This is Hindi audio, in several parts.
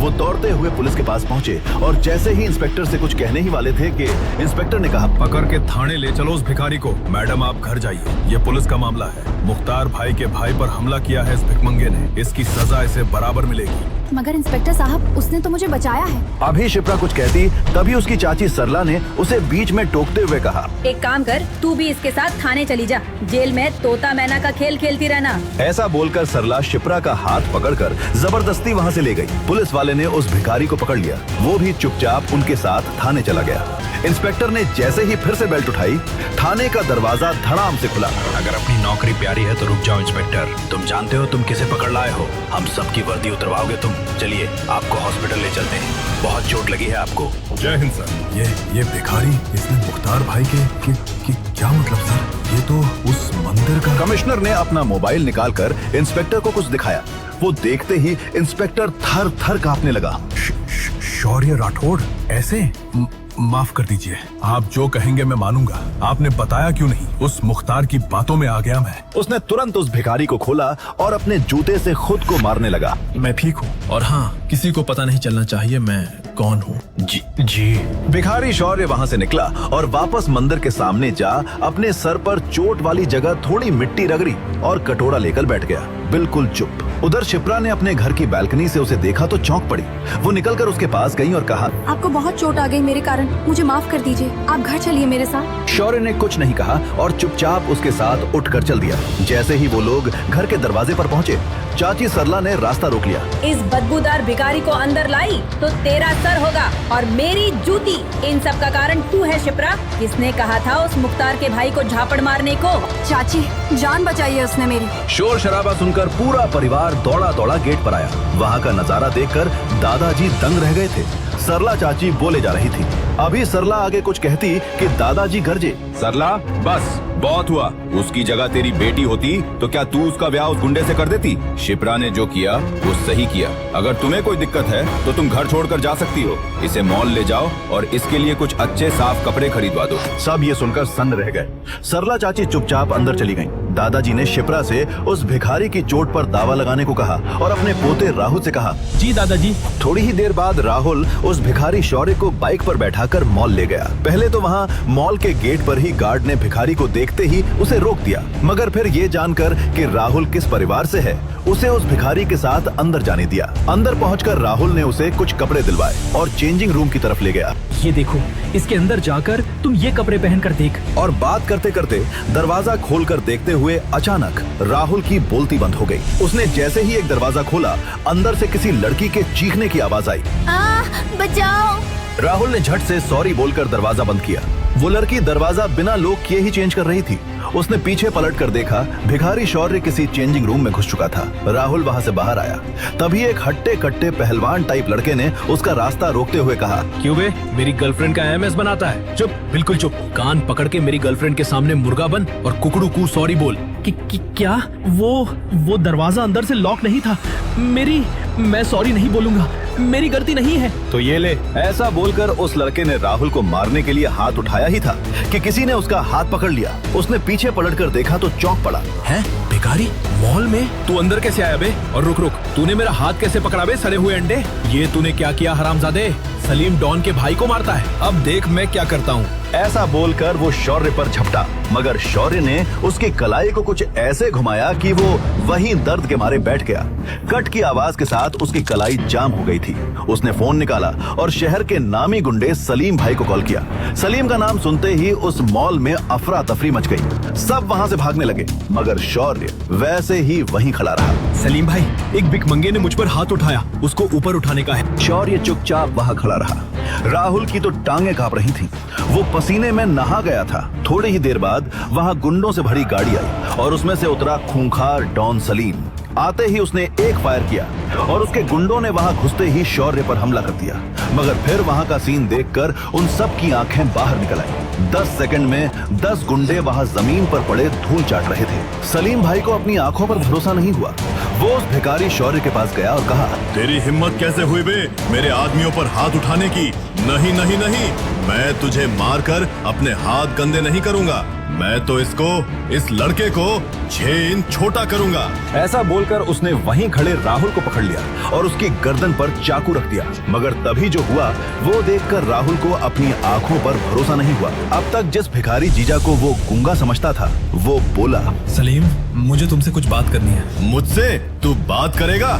वो दौड़ते हुए पुलिस के पास पहुंचे और जैसे ही इंस्पेक्टर से कुछ कहने ही वाले थे कि इंस्पेक्टर ने कहा, पकड़ के थाने ले चलो उस भिखारी को। मैडम आप घर जाइए, ये पुलिस का मामला है। मुख्तार भाई के भाई पर हमला किया है इस भिखमंगे ने, इसकी सजा इसे बराबर मिलेगी। मगर इंस्पेक्टर साहब, उसने तो मुझे बचाया है। अभी शिप्रा कुछ कहती तभी उसकी चाची सरला ने उसे बीच में टोकते हुए कहा, एक काम कर, तू भी इसके साथ थाने चली जा, जेल में तोता मैना का खेल खेलती रहना। ऐसा बोलकर सरला शिप्रा का हाथ पकड़कर जबरदस्ती वहां से ले गई। पुलिस वाले ने उस भिखारी को पकड़ लिया, वो भी चुपचाप उनके साथ थाने चला गया। इंस्पेक्टर ने जैसे ही फिर से बेल्ट उठाई, थाने का दरवाजा धड़ाम से खुला। अगर अपनी नौकरी प्यारी है तो रुक जाओ इंस्पेक्टर, तुम जानते हो तुम किसे पकड़ लाए हो। हम सबकी वर्दी उतरवाओगे तुम। चलिए आपको हॉस्पिटल ले चलते हैं, बहुत चोट लगी है आपको। जय हिंद सर। ये भिखारी, इसने मुख्तार भाई के क्या मतलब सर? ये तो उस मंदिर का। कमिश्नर ने अपना मोबाइल निकालकर इंस्पेक्टर को कुछ दिखाया। वो देखते ही इंस्पेक्टर थर थर कांपने लगा। शौर्य राठौड़ ऐसे? माफ कर दीजिए, आप जो कहेंगे मैं मानूंगा। आपने बताया क्यों नहीं? उस मुख्तार की बातों में आ गया मैं। उसने तुरंत उस भिखारी को खोला और अपने जूते से खुद को मारने लगा। मैं ठीक हूँ और हाँ, किसी को पता नहीं चलना चाहिए मैं कौन हूँ। जी। भिखारी शौर्य वहाँ से निकला और वापस मंदिर के सामने जा अपने सर पर चोट वाली जगह थोड़ी मिट्टी रगड़ी और कटोरा लेकर बैठ गया, बिल्कुल चुप। उधर शिप्रा ने अपने घर की बालकनी से उसे देखा तो चौंक पड़ी। वो निकलकर उसके पास गई और कहा, आपको बहुत चोट आ गई मेरे कारण, मुझे माफ कर दीजिए, आप घर चलिए मेरे साथ। शौर्य ने कुछ नहीं कहा और चुपचाप उसके साथ उठकर चल दिया। जैसे ही वो लोग घर के दरवाजे पर पहुँचे, चाची सरला ने रास्ता रोक लिया। इस बदबूदार भिखारी को अंदर लाई तो तेरा सर होगा और मेरी जूती। इन सब का कारण तू है शिप्रा। किसने कहा था उस मुख्तार के भाई को झापड़ मारने को? चाची, जान बचाई है उसने मेरी। शोर शराबा सुनकर पूरा परिवार दौड़ा दौड़ा गेट पर आया। वहाँ का नजारा देखकर दादाजी दंग रह गए थे। सरला चाची बोले जा रही थी। अभी सरला आगे कुछ कहती कि दादाजी गरजे, सरला बस बहुत हुआ। उसकी जगह तेरी बेटी होती तो क्या तू उसका ब्याह उस गुंडे से कर देती? शिप्रा ने जो किया वो सही किया। अगर तुम्हें कोई दिक्कत है तो तुम घर छोड़कर जा सकती हो। इसे मॉल ले जाओ और इसके लिए कुछ अच्छे साफ कपड़े खरीदवा दो। सब ये सुनकर सन्न रह गए। सरला चाची चुपचाप अंदर चली गईं। दादाजी ने शिप्रा से उस भिखारी की चोट पर दावा लगाने को कहा और अपने पोते राहुल से कहा, जी दादाजी। थोड़ी ही देर बाद राहुल उस भिखारी शौर्य को बाइक पर बैठाकर मॉल ले गया। पहले तो वहाँ मॉल के गेट पर ही गार्ड ने भिखारी को देखते ही उसे रोक दिया, मगर फिर ये जानकर कि राहुल किस परिवार से है, उसे उस भिखारी के साथ अंदर जाने दिया। अंदर पहुंचकर राहुल ने उसे कुछ कपड़े दिलवाए और चेंजिंग रूम की तरफ ले गया। ये देखो, इसके अंदर जाकर तुम ये कपड़े पहनकर देख। और बात करते करते दरवाजा खोलकर देखते हुए अचानक राहुल की बोलती बंद हो गई। उसने जैसे ही एक दरवाजा खोला, अंदर से किसी लड़की के चीखने की आवाज आई, बचाओ। राहुल ने झट से सॉरी बोलकर दरवाजा बंद किया। वो लड़की दरवाजा बिना लॉक किए ही चेंज कर रही थी। उसने पीछे पलटकर देखा, भिखारी शौर्य किसी चेंजिंग रूम में घुस चुका था। राहुल वहां से बाहर आया। तभी एक हट्टे कट्टे पहलवान टाइप लड़के ने उसका रास्ता रोकते हुए कहा, क्यों बे, मेरी गर्लफ्रेंड का एमएस बनाता है? चुप, बिल्कुल चुप। कान पकड़ के मेरी गर्लफ्रेंड के सामने मुर्गा बन और कुकड़ू कू सॉरी बोल। क्या? वो दरवाजा अंदर से लॉक नहीं था। मैं सॉरी नहीं बोलूंगा, मेरी गलती नहीं है। तो ये ले। ऐसा बोलकर उस लड़के ने राहुल को मारने के लिए हाथ उठाया ही था कि किसी ने उसका हाथ पकड़ लिया। उसने पीछे पलटकर देखा तो चौंक पड़ा। है भिखारी मॉल में? तू अंदर कैसे आया बे? और रुक, तूने मेरा हाथ कैसे पकड़ा बे, सड़े हुए अंडे? ये तूने क्या किया हरामजादे? सलीम डॉन के भाई को मारता है। अब देख मैं क्या करता हूँ। ऐसा बोलकर वो शौर्य पर झपटा, मगर शौर्य ने उसकी कलाई को कुछ ऐसे घुमाया कि वो वहीं दर्द के मारे बैठ गया। कट की आवाज के साथ उसकी कलाई जाम हो गई थी। उसने फोन निकाला और शहर के नामी गुंडे सलीम भाई को कॉल किया। सलीम का नाम सुनते ही उस मॉल में अफरा तफरी मच गई। सब वहां से भागने लगे, मगर शौर्य वैसे ही वहीं खड़ा रहा। सलीम भाई, एक भिखमंगे ने मुझ पर हाथ उठाया, उसको ऊपर उठाने का है। शौर्य चुपचाप वहां खड़ा रहा। राहुल की तो टांगे कांप रही थी। वो पसीने में नहा गया था। थोड़ी ही देर बाद वहां गुंडों से भरी गाड़ी आई और उसमें से उतरा खूंखार डॉन सलीम। आते ही उसने एक फायर किया और उसके गुंडों ने वहां घुसते ही शौर्य पर हमला कर दिया। मगर फिर वहां का सीन देखकर उन सब की आंखें बाहर निकल आई। 10 सेकंड में 10 गुंडे वहां जमीन पर पड़े धूल चाट रहे थे। सलीम भाई को अपनी आंखों पर भरोसा नहीं हुआ। वो उस भिखारी शौर्य के पास गया और कहा, तेरी हिम्मत कैसे हुई बे मेरे आदमियों पर हाथ उठाने की? नहीं नहीं नहीं, मैं तुझे मारकर अपने हाथ गंदे नहीं करूंगा। मैं तो इस लड़के को 6 इंच छोटा करूंगा। ऐसा बोलकर उसने वहीं खड़े राहुल को पकड़ लिया और उसकी गर्दन पर चाकू रख दिया। मगर तभी जो हुआ वो देखकर राहुल को अपनी आंखों पर भरोसा नहीं हुआ। अब तक जिस भिखारी जीजा को वो गूंगा समझता था वो बोला, सलीम, मुझे तुमसे कुछ बात करनी है। मुझसे तू बात करेगा?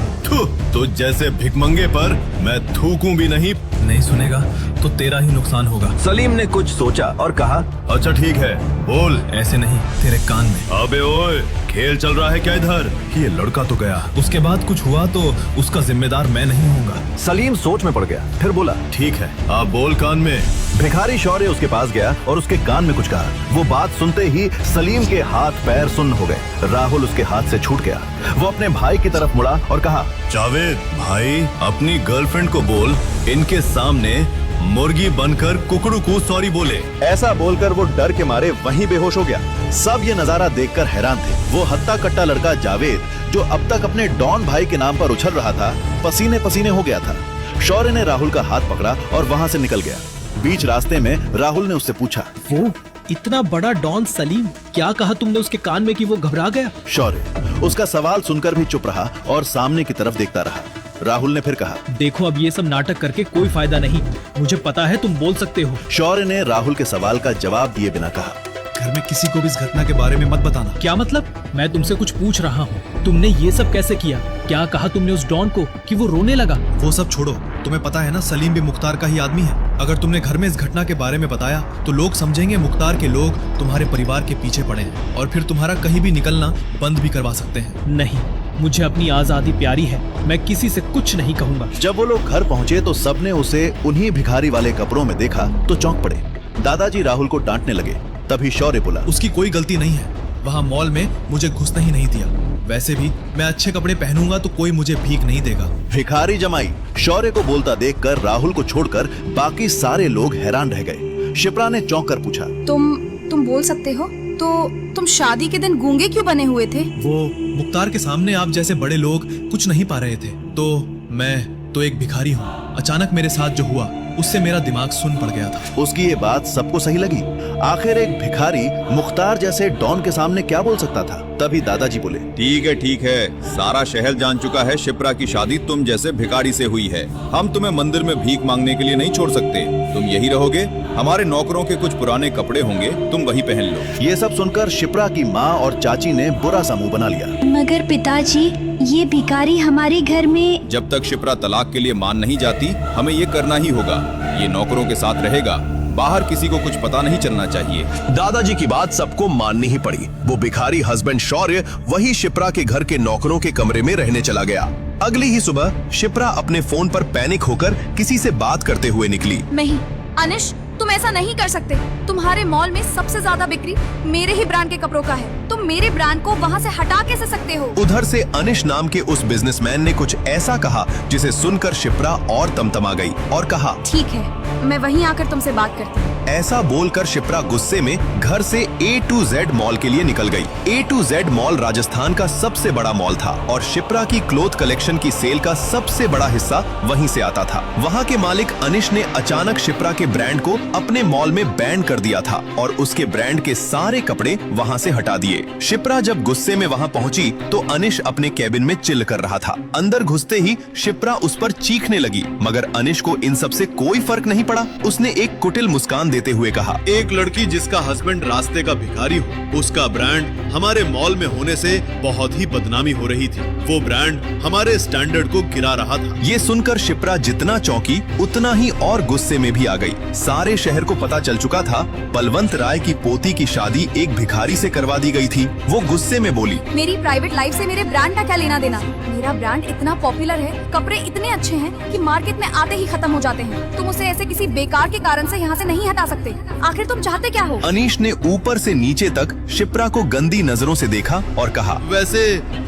तुझ जैसे भिखमंगे पर मैं थूकूं भी नहीं। नहीं सुनेगा तो तेरा ही नुकसान होगा। सलीम ने कुछ सोचा और कहा, अच्छा ठीक है, बोल। ऐसे नहीं, तेरे कान में। अबे ओए, खेल चल रहा है क्या इधर? ये लड़का तो गया, उसके बाद कुछ हुआ तो उसका जिम्मेदार मैं नहीं होऊंगा। सलीम सोच में पड़ गया, फिर बोला, ठीक है, आप बोल कान में। भिखारी शौर्य उसके पास गया और उसके कान में कुछ कहा। वो बात सुनते ही सलीम के हाथ पैर सुन्न हो गए। राहुल उसके हाथ से छूट गया। वो अपने भाई की तरफ मुड़ा और कहा, जावेद भाई, अपनी गर्लफ्रेंड को बोल इनके सामने मुर्गी बनकर कुकड़ू को सॉरी बोले। ऐसा बोलकर वो डर के मारे वहीं बेहोश हो गया। सब ये नजारा देखकर हैरान थे। वो हत्ता कट्टा लड़का जावेद, जो अब तक अपने डॉन भाई के नाम पर उछल रहा था, पसीने पसीने हो गया था। शौर्य ने राहुल का हाथ पकड़ा और वहां से निकल गया। बीच रास्ते में राहुल ने उससे पूछा, वो इतना बड़ा डॉन सलीम, क्या कहा तुमने उसके कान में कि वो घबरा गया? शौर्य उसका सवाल सुनकर भी चुप रहा और सामने की तरफ देखता रहा। राहुल ने फिर कहा, देखो अब ये सब नाटक करके कोई फायदा नहीं, मुझे पता है तुम बोल सकते हो। शौर्य ने राहुल के सवाल का जवाब दिए बिना कहा, घर में किसी को भी इस घटना के बारे में मत बताना। क्या मतलब? मैं तुमसे कुछ पूछ रहा हूँ, तुमने ये सब कैसे किया? क्या कहा तुमने उस डॉन को कि वो रोने लगा? वो सब छोड़ो, तुम्हें पता है ना सलीम भी मुख्तार का ही आदमी है। अगर तुमने घर में इस घटना के बारे में बताया तो लोग समझेंगे मुख्तार के लोग तुम्हारे परिवार के पीछे पड़े हैं और फिर तुम्हारा कहीं भी निकलना बंद भी करवा सकते हैं। नहीं, मुझे अपनी आजादी प्यारी है, मैं किसी से कुछ नहीं कहूँगा। जब वो लोग घर पहुंचे तो सबने उसे उन्हीं भिखारी वाले कपड़ों में देखा तो चौंक पड़े। दादाजी राहुल को डांटने लगे। तभी शौर्य बोला, उसकी कोई गलती नहीं है, वहाँ मॉल में मुझे घुसने ही नहीं दिया। वैसे भी मैं अच्छे कपड़े पहनूंगा तो कोई मुझे भीख नहीं देगा। भिखारी जमाई शौर्य को बोलता देखकर राहुल को छोड़कर बाकी सारे लोग हैरान रह गए। शिप्रा ने चौंक कर पूछा, तुम बोल सकते हो? तो तुम शादी के दिन गूंगे क्यों बने हुए थे? वो मुख्तार के सामने आप जैसे बड़े लोग कुछ नहीं पा रहे थे, तो मैं तो एक भिखारी हूँ। अचानक मेरे साथ जो हुआ उससे मेरा दिमाग सुन पड़ गया था। उसकी ये बात सबको सही लगी। आखिर एक भिखारी मुख्तार जैसे डॉन के सामने क्या बोल सकता था? तभी दादाजी बोले, ठीक है, सारा शहर जान चुका है शिप्रा की शादी तुम जैसे भिखारी से हुई है। हम तुम्हें मंदिर में भीख मांगने के लिए नहीं छोड़ सकते। तुम यही रहोगे, हमारे नौकरों के कुछ पुराने कपड़े होंगे, तुम वही पहन लो। ये सब सुनकर शिप्रा की माँ और चाची ने बुरा सा मुंह बना लिया। मगर पिताजी, ये भिखारी हमारे घर में। जब तक शिप्रा तलाक के लिए मान नहीं जाती, हमें ये करना ही होगा। ये नौकरों के साथ रहेगा, बाहर किसी को कुछ पता नहीं चलना चाहिए। दादाजी की बात सबको माननी ही पड़ी। वो भिखारी हस्बैंड शौर्य वही शिप्रा के घर के नौकरों के कमरे में रहने चला गया। अगली ही सुबह शिप्रा अपने फोन पर पैनिक होकर किसी से बात करते हुए निकली। नहीं अनिश, तुम ऐसा नहीं कर सकते। तुम्हारे मॉल में सबसे ज्यादा बिक्री मेरे ही ब्रांड के कपड़ों का है। तुम मेरे ब्रांड को वहाँ से हटा कैसे सकते हो? उधर से अनिश नाम के उस बिजनेसमैन ने कुछ ऐसा कहा जिसे सुनकर शिप्रा और तमतमा गई और कहा, ठीक है, मैं वहीं आकर तुमसे बात करती हूँ। ऐसा बोलकर शिप्रा गुस्से में घर से A to Z मॉल के लिए निकल गई। A to Z mall Rajasthan का सबसे बड़ा मॉल था और शिप्रा की क्लोथ कलेक्शन की सेल का सबसे बड़ा हिस्सा वहीं से आता था। वहाँ के मालिक अनिश ने अचानक शिप्रा के ब्रांड को अपने मॉल में बैन कर दिया था और उसके ब्रांड के सारे कपड़े वहाँ से हटा दिए। शिप्रा जब गुस्से में वहाँ पहुँची तो अनिश अपने कैबिन में चिल कर रहा था। अंदर घुसते ही शिप्रा उस पर चीखने लगी, मगर अनिश को इन सब से कोई फर्क नहीं पड़ा। उसने एक कुटिल मुस्कान देते हुए कहा, एक लड़की जिसका हस्बैंड रास्ते का भिखारी हो, उसका ब्रांड हमारे मॉल में होने से बहुत ही बदनामी हो रही थी। वो ब्रांड हमारे स्टैंडर्ड को गिरा रहा था। ये सुनकर शिप्रा जितना चौंकी उतना ही और गुस्से में भी आ गई। सारे शहर को पता चल चुका था बलवंत राय की पोती की शादी एक भिखारी से करवा दी गई थी। वो गुस्से में बोली, मेरी प्राइवेट लाइफ से मेरे ब्रांड का क्या लेना देना? मेरा ब्रांड इतना पॉपुलर है, कपड़े इतने अच्छे हैं कि मार्केट में आते ही खत्म हो जाते हैं। तुम उसे ऐसे किसी बेकार के कारण से यहाँ से नहीं हटा सकते। आखिर तुम चाहते क्या हो? अनीश ने ऊपर से नीचे तक शिप्रा को गंदी नजरों से देखा और कहा, वैसे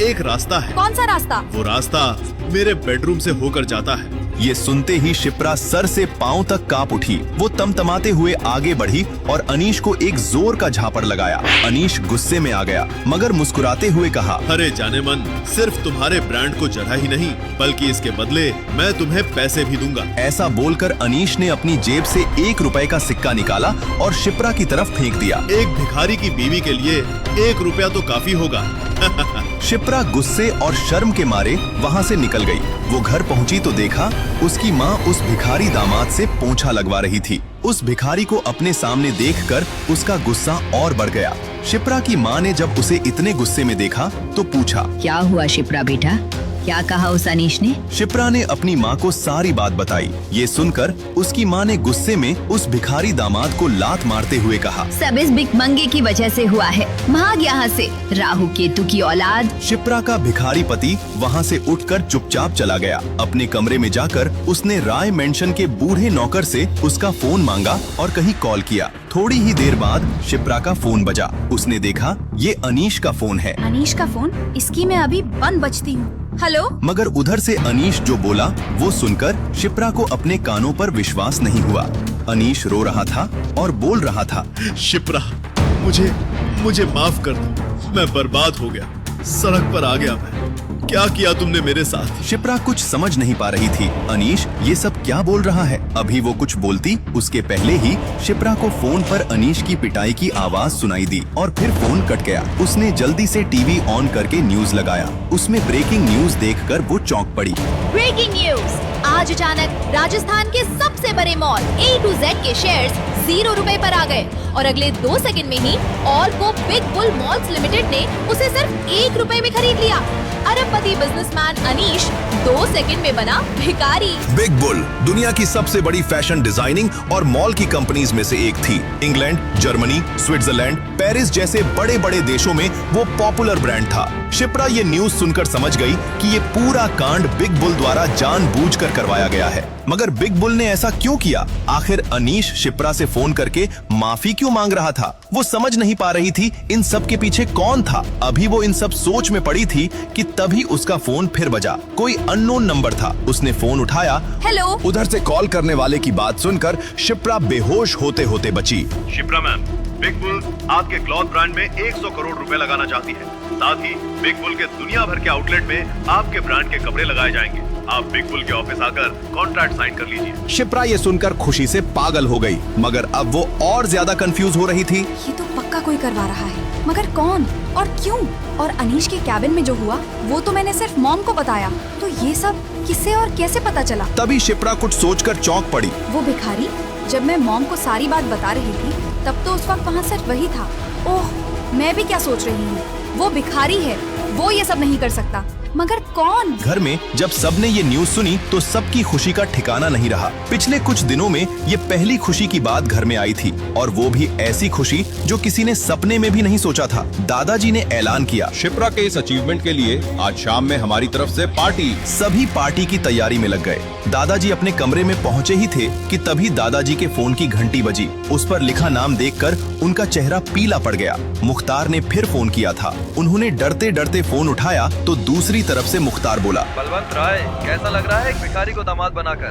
एक रास्ता है। कौन सा रास्ता? वो रास्ता मेरे बेडरूम से होकर जाता है। ये सुनते ही शिप्रा सर से पांव तक कांप उठी। वो तमतमाते हुए आगे बढ़ी और अनीश को एक जोर का झापड़ लगाया। अनीश गुस्से में आ गया मगर मुस्कुराते हुए कहा, अरे जाने मन, सिर्फ तुम्हारे ब्रांड को जरा ही नहीं बल्कि इसके बदले मैं तुम्हें पैसे भी दूंगा। ऐसा बोलकर अनीश ने अपनी जेब से 1 रुपए का सिक्का सिक्का निकाला और शिप्रा की तरफ फेंक दिया। एक भिखारी की बीवी के लिए 1 रुपया तो काफी होगा। शिप्रा गुस्से और शर्म के मारे वहाँ से निकल गई। वो घर पहुँची तो देखा उसकी माँ उस भिखारी दामाद से पोंछा लगवा रही थी। उस भिखारी को अपने सामने देखकर उसका गुस्सा और बढ़ गया। शिप्रा की माँ ने जब उसे इतने गुस्से में देखा तो पूछा, क्या हुआ शिप्रा बेटा, क्या कहा उस अनीश ने? शिप्रा ने अपनी माँ को सारी बात बताई। ये सुनकर उसकी माँ ने गुस्से में उस भिखारी दामाद को लात मारते हुए कहा, सब इस भिखमंगे की वजह से हुआ है, भाग यहाँ से, राहु केतु की औलाद। शिप्रा का भिखारी पति वहाँ से उठकर चुपचाप चला गया। अपने कमरे में जाकर उसने राय मेंशन के बूढ़े नौकर से उसका फोन मांगा और कहीं कॉल किया। थोड़ी ही देर बाद शिप्रा का फोन बजा। उसने देखा ये अनीश का फोन है। अनीश का फोन? इसकी मैं अभी बंद बजती हूँ। हेलो। मगर उधर से अनीश जो बोला वो सुनकर शिप्रा को अपने कानों पर विश्वास नहीं हुआ। अनीश रो रहा था और बोल रहा था, शिप्रा, मुझे माफ कर दो, मैं बर्बाद हो गया, सड़क पर आ गया मैं। क्या किया तुमने मेरे साथ? शिप्रा कुछ समझ नहीं पा रही थी। अनीश ये सब क्या बोल रहा है? अभी वो कुछ बोलती उसके पहले ही शिप्रा को फोन पर अनीश की पिटाई की आवाज सुनाई दी और फिर फोन कट गया। उसने जल्दी से टीवी ऑन करके न्यूज लगाया। उसमें ब्रेकिंग न्यूज देखकर वो चौंक पड़ी। Breaking news! आज अचानक राजस्थान के सबसे बड़े मॉल A to Z के शेयर्स 0 रुपए पर आ गए और अगले 2 सेकंड में ही ऑल्को बिग बुल मॉल्स लिमिटेड ने उसे सिर्फ 1 रुपए में खरीद लिया। अरबपति बिजनेसमैन अनीश 2 सेकंड में बना भिखारी। बिग बुल दुनिया की सबसे बड़ी फैशन डिजाइनिंग और मॉल की कंपनीज में से एक थी। इंग्लैंड, जर्मनी, स्विट्जरलैंड, पेरिस जैसे बड़े बड़े देशों में वो पॉपुलर ब्रांड था। शिप्रा ये न्यूज सुनकर समझ गई कि ये पूरा कांड बिग बुल द्वारा जानबूझकर करवाया गया है। मगर बिग बुल ने ऐसा क्यों किया? आखिर अनीश शिप्रा से फोन करके माफी क्यों मांग रहा था? वो समझ नहीं पा रही थी इन सब के पीछे कौन था। अभी वो इन सब सोच में पड़ी थी कि तभी उसका फोन फिर बजा। कोई अननोन नंबर था। उसने फोन उठाया। हेलो। उधर से कॉल करने वाले की बात सुनकर शिप्रा बेहोश होते होते बची। शिप्रा मैम, बिग बुल आपके क्लॉथ ब्रांड में 100 करोड़ रुपए लगाना चाहती है। साथ ही बिग बुल के दुनिया भर के आउटलेट में आपके ब्रांड के कपड़े लगाए जाएंगे। आप बिग बुल के ऑफिस आकर कॉन्ट्रैक्ट साइन कर लीजिए। शिप्रा ये सुनकर खुशी से पागल हो गई, मगर अब वो और ज्यादा कंफ्यूज हो रही थी। ये तो पक्का कोई करवा रहा है, मगर कौन और क्यों? और अनीश के कैबिन में जो हुआ वो तो मैंने सिर्फ मॉम को बताया, तो ये सब किसे और कैसे पता चला? तभी शिप्रा कुछ सोचकर चौंक पड़ी। वो भिखारी? जब मैं मॉम को सारी बात बता रही थी तब तो उस वक्त वहाँ सिर्फ वही था। ओह, मैं भी क्या सोच रही हूँ। वो भिखारी है, वो ये सब नहीं कर सकता, मगर कौन? घर में जब सबने ये न्यूज सुनी तो सबकी खुशी का ठिकाना नहीं रहा। पिछले कुछ दिनों में ये पहली खुशी की बात घर में आई थी, और वो भी ऐसी खुशी जो किसी ने सपने में भी नहीं सोचा था। दादाजी ने ऐलान किया, शिप्रा के इस अचीवमेंट के लिए आज शाम में हमारी तरफ से पार्टी। सभी पार्टी की तैयारी में लग गए। दादाजी अपने कमरे में पहुँचे ही थे कि तभी दादाजी के फोन की घंटी बजी। उस पर लिखा नाम देखकर उनका चेहरा पीला पड़ गया। मुख्तार ने फिर फोन किया था। उन्होंने डरते डरते फोन उठाया तो दूसरी तरफ से मुख्तार बोला, बलवंत राय, कैसा लग रहा है एक भिखारी को दामाद बनाकर?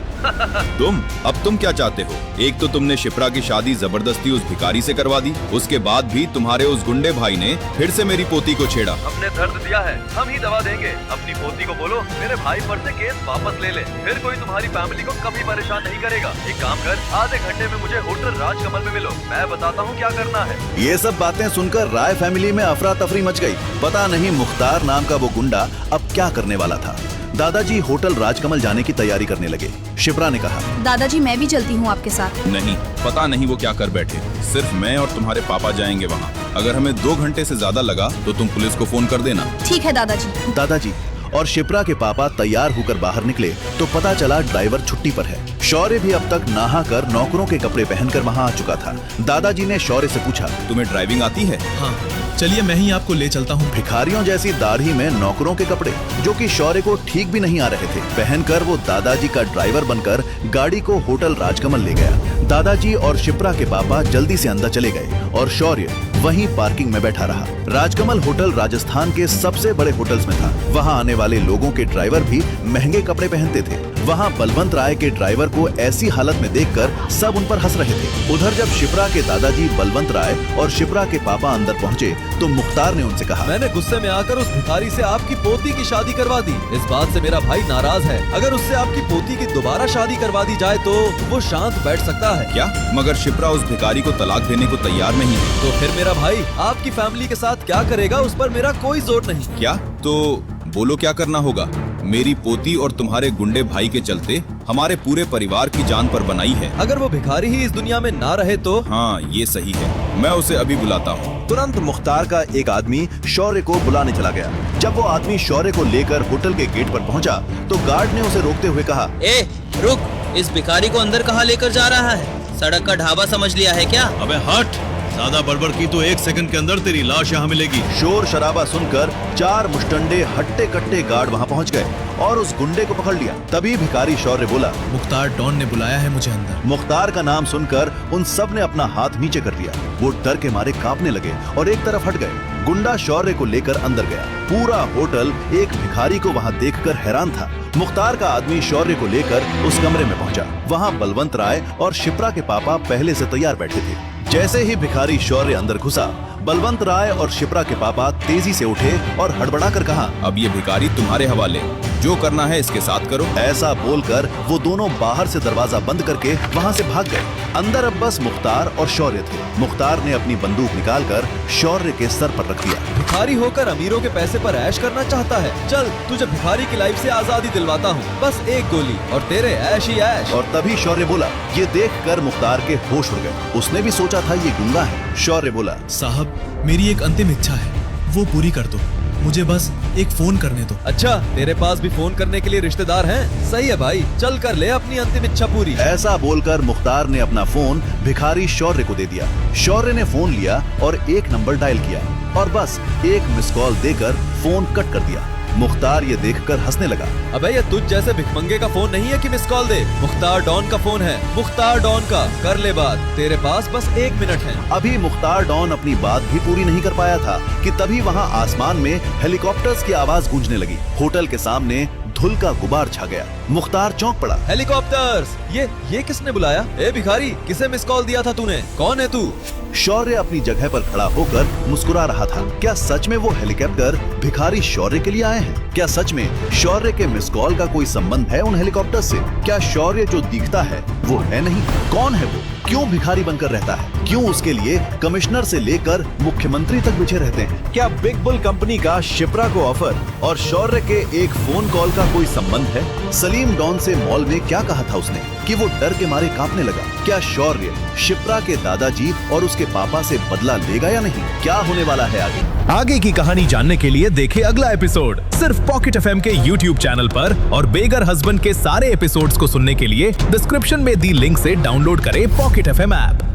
तुम क्या चाहते हो? एक तो तुमने शिप्रा की शादी जबरदस्ती उस भिखारी से करवा दी, उसके बाद भी तुम्हारे उस गुंडे भाई ने फिर से मेरी पोती को छेड़ा। हमने दर्द दिया है, हम ही दवा देंगे। अपनी पोती को बोलो मेरे भाई पर से केस वापस ले ले, फिर कोई तुम्हारी फैमिली को कभी परेशान नहीं करेगा। एक काम कर, आधे घंटे में मुझे होटल राजकमल में मिलो, मैं बताता हूँ क्या करना है। ये सब बातें सुनकर राय फैमिली में अफरा तफरी मच गई। पता नहीं मुख्तार नाम का वो गुंडा अब क्या करने वाला था। दादाजी होटल राजकमल जाने की तैयारी करने लगे। शिप्रा ने कहा, दादाजी मैं भी चलती हूँ आपके साथ। नहीं, पता नहीं वो क्या कर बैठे। सिर्फ मैं और तुम्हारे पापा जाएंगे वहाँ। अगर हमें 2 घंटे से ज्यादा लगा तो तुम पुलिस को फोन कर देना। ठीक है दादाजी। दादाजी और शिप्रा के पापा तैयार होकर बाहर निकले तो पता चला ड्राइवर छुट्टी पर है। शौर्य भी अब तक नहाकर नौकरों के कपड़े पहनकर वहाँ आ चुका था। दादाजी ने शौर्य से पूछा, तुम्हें ड्राइविंग आती है? हाँ, चलिए मैं ही आपको ले चलता हूँ। भिखारियों जैसी दाढ़ी में नौकरों के कपड़े जो कि शौर्य को ठीक भी नहीं आ रहे थे, पहनकर वो दादाजी का ड्राइवर बनकर गाड़ी को होटल राजकमल ले गया। दादाजी और शिप्रा के पापा जल्दी से अंदर चले गए और शौर्य वहीं पार्किंग में बैठा रहा। राजकमल होटल राजस्थान के सबसे बड़े होटल्स में था। वहाँ आने वाले लोगों के ड्राइवर भी महंगे कपड़े पहनते थे। वहाँ बलवंत राय के ड्राइवर को ऐसी हालत में देखकर सब उन पर हंस रहे थे। उधर जब शिप्रा के दादाजी बलवंत राय और शिप्रा के पापा अंदर पहुँचे तो मुख्तार ने उनसे कहा, मैंने गुस्से में आकर उस भिखारी से आपकी पोती की शादी करवा दी। इस बात से मेरा भाई नाराज है। अगर उससे आपकी पोती की दोबारा शादी करवा दी जाए तो वो शांत बैठ सकता है। क्या? मगर शिप्रा उस भिखारी को तलाक देने को तैयार नहीं है। तो फिर मेरा भाई आपकी फैमिली के साथ क्या करेगा उस पर मेरा कोई जोर नहीं। क्या? तो बोलो क्या करना होगा? मेरी पोती और तुम्हारे गुंडे भाई के चलते हमारे पूरे परिवार की जान पर बनाई है। अगर वो भिखारी ही इस दुनिया में ना रहे तो? हाँ, ये सही है। मैं उसे अभी बुलाता हूँ। तुरंत मुख्तार का एक आदमी शौर्य को बुलाने चला गया। जब वो आदमी शौर्य को लेकर होटल के गेट पर पहुंचा तो गार्ड ने उसे रोकते हुए कहा, ए रुक, इस भिखारी को अंदर कहाँ लेकर जा रहा है? सड़क का ढाबा समझ लिया है क्या? अबे हट, ज्यादा बड़बड़ की तो 1 सेकंड के अंदर तेरी लाश यहाँ मिलेगी। शोर शराबा सुनकर 4 मुस्टंडे हट्टे कट्टे गार्ड वहाँ पहुँच गए और उस गुंडे को पकड़ लिया। तभी भिखारी शौर्य बोला, मुख्तार डॉन ने बुलाया है मुझे अंदर। मुख्तार का नाम सुनकर उन सब ने अपना हाथ नीचे कर लिया। वो डर के मारे कांपने लगे और एक तरफ हट गए। गुंडा शौर्य को लेकर अंदर गया। पूरा होटल एक भिखारी को वहाँ देखकर हैरान था। मुख्तार का आदमी शौर्य को लेकर उस कमरे में पहुंचा। वहाँ बलवंत राय और शिप्रा के पापा पहले से तैयार बैठे थे। जैसे ही भिखारी शौर्य अंदर घुसा, बलवंत राय और शिप्रा के पापा तेजी से उठे और हड़बड़ाकर कहा, अब ये भिखारी तुम्हारे हवाले, जो करना है इसके साथ करो। ऐसा बोलकर वो दोनों बाहर से दरवाजा बंद करके वहाँ से भाग गए। अंदर अब बस मुख्तार और शौर्य थे। मुख्तार ने अपनी बंदूक निकालकर शौर्य के सर पर रख दिया। भिखारी होकर अमीरों के पैसे पर ऐश करना चाहता है? चल तुझे भिखारी की लाइफ से आजादी दिलवाता हूँ। बस एक गोली और तेरे ऐश ही ऐश। और तभी शौर्य बोला। ये देखकर मुख्तार के होश उड़ गए। उसने भी सोचा था ये गुंगा है। शौर्य बोला, साहब मेरी एक अंतिम इच्छा है, वो पूरी कर दो। मुझे बस एक फोन करने दो। अच्छा, तेरे पास भी फोन करने के लिए रिश्तेदार हैं? सही है भाई, चल कर ले अपनी अंतिम इच्छा पूरी। ऐसा बोलकर मुख्तार ने अपना फोन भिखारी शौर्य को दे दिया। शौर्य ने फोन लिया और एक नंबर डायल किया और बस एक मिस कॉल देकर फोन कट कर दिया। मुख्तार ये देखकर हंसने लगा। अबे ये तुझ जैसे भिखमंगे का फोन नहीं है कि मिस कॉल दे। मुख्तार डॉन का फोन है, मुख्तार डॉन का। कर ले बात, तेरे पास बस 1 मिनट है। अभी मुख्तार डॉन अपनी बात भी पूरी नहीं कर पाया था कि तभी वहाँ आसमान में हेलीकॉप्टर्स की आवाज गूंजने लगी। होटल के सामने धुल का गुबार छा गया। मुख्तार चौंक पड़ा। हेलीकॉप्टर्स! ये किसने बुलाया? ए भिखारी, किसे मिस कॉल दिया था तूने? कौन है तू? शौर्य अपनी जगह पर खड़ा होकर मुस्कुरा रहा था। क्या सच में वो हेलीकॉप्टर भिखारी शौर्य के लिए आए हैं? क्या सच में शौर्य के मिस कॉल का कोई संबंध है उन हेलीकॉप्टर से? क्या शौर्य जो दिखता है वो है नहीं? कौन है वो? क्यों भिखारी बनकर रहता है? क्यों उसके लिए कमिश्नर से लेकर मुख्यमंत्री तक बिछे रहते हैं? क्या बिग बुल कंपनी का शिप्रा को ऑफर और शौर्य के एक फोन कॉल का कोई संबंध है? सलीम डॉन से मॉल में क्या कहा था उसने कि वो डर के मारे कांपने लगा? क्या शौर्य शिप्रा के दादाजी और उसके पापा से बदला लेगा या नहीं? क्या होने वाला है आगे की कहानी जानने के लिए देखें अगला एपिसोड सिर्फ पॉकेट एफएम के YouTube चैनल पर। और बेगर हस्बैंड के सारे एपिसोड्स को सुनने के लिए डिस्क्रिप्शन में दी लिंक से डाउनलोड करें पॉकेट एफएम ऐप।